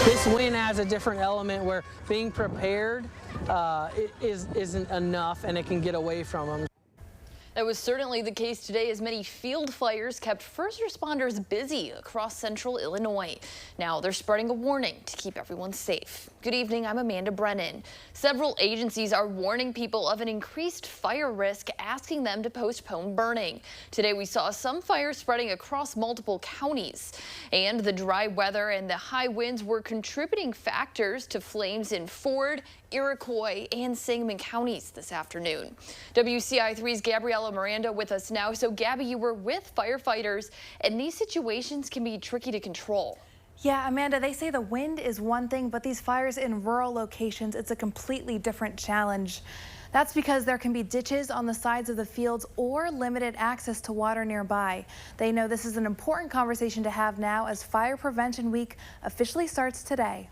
This wind adds a different element where being prepared isn't enough, and it can get away from them. That was certainly the case today as many field fires kept first responders busy across central Illinois. Now they're spreading a warning to keep everyone safe. Good evening, I'm Amanda Brennan. Several agencies are warning people of an increased fire risk, asking them to postpone burning. Today we saw some fires spreading across multiple counties, and the dry weather and the high winds were contributing factors to flames in Ford, Iroquois, and Sangamon counties this afternoon. WCI3's Gabriella Miranda with us now. So Gabby, you were with firefighters, and these situations can be tricky to control. Yeah, Amanda, they say the wind is one thing, but these fires in rural locations, it's a completely different challenge. That's because there can be ditches on the sides of the fields or limited access to water nearby. They know this is an important conversation to have now as Fire Prevention Week officially starts today.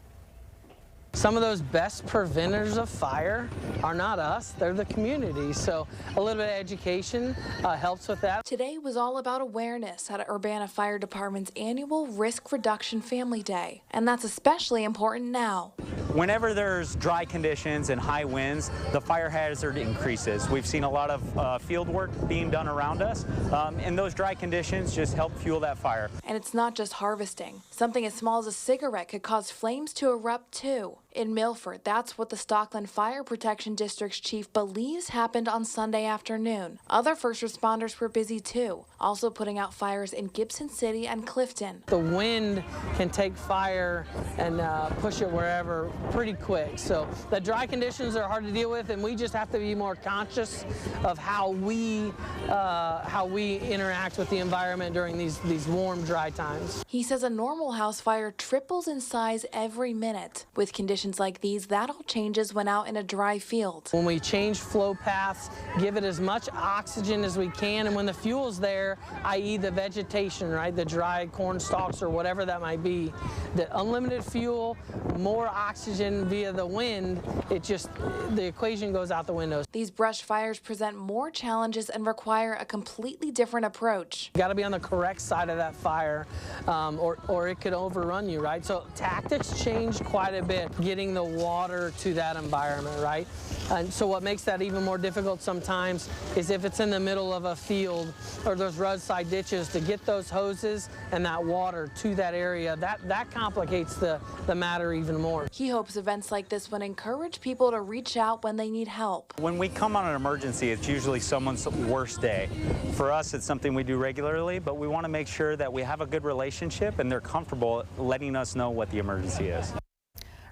Some of those best preventers of fire are not us, they're the community. So a little bit of education helps with that. Today was all about awareness at Urbana Fire Department's annual Risk Reduction Family Day, and that's especially important now. Whenever there's dry conditions and high winds, the fire hazard increases. We've seen a lot of field work being done around us, and those dry conditions just help fuel that fire. And it's not just harvesting. Something as small as a cigarette could cause flames to erupt too. In Milford, that's what the Stockland Fire Protection District's chief believes happened on Sunday afternoon. Other first responders were busy too, also putting out fires in Gibson City and Clifton. The wind can take fire and push it wherever pretty quick. So the dry conditions are hard to deal with, and we just have to be more conscious of how we interact with the environment during these warm, dry times. He says a normal house fire triples in size every minute. With conditions like these, that all changes when out in a dry field. When we change flow paths, give it as much oxygen as we can, and when the fuel's there, i.e. the vegetation, right, the dry corn stalks or whatever that might be, the unlimited fuel, more oxygen via the wind, the equation goes out the window. These brush fires present more challenges and require a completely different approach. You got to be on the correct side of that fire, or it could overrun you, right? So tactics change quite a bit, getting the water to that environment, right? And so what makes that even more difficult sometimes is if it's in the middle of a field or those roadside ditches, to get those hoses and that water to that area, that complicates the matter even more. He hopes events like this would encourage people to reach out when they need help. When we come on an emergency, it's usually someone's worst day. For us, it's something we do regularly, but we want to make sure that we have a good relationship and they're comfortable letting us know what the emergency is.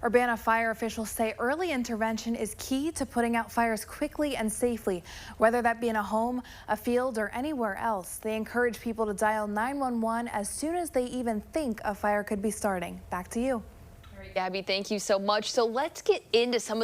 Urbana fire officials say early intervention is key to putting out fires quickly and safely, whether that be in a home, a field, or anywhere else. They encourage people to dial 911 as soon as they even think a fire could be starting. Back to you. All right, Gabby, thank you so much. So let's get into some of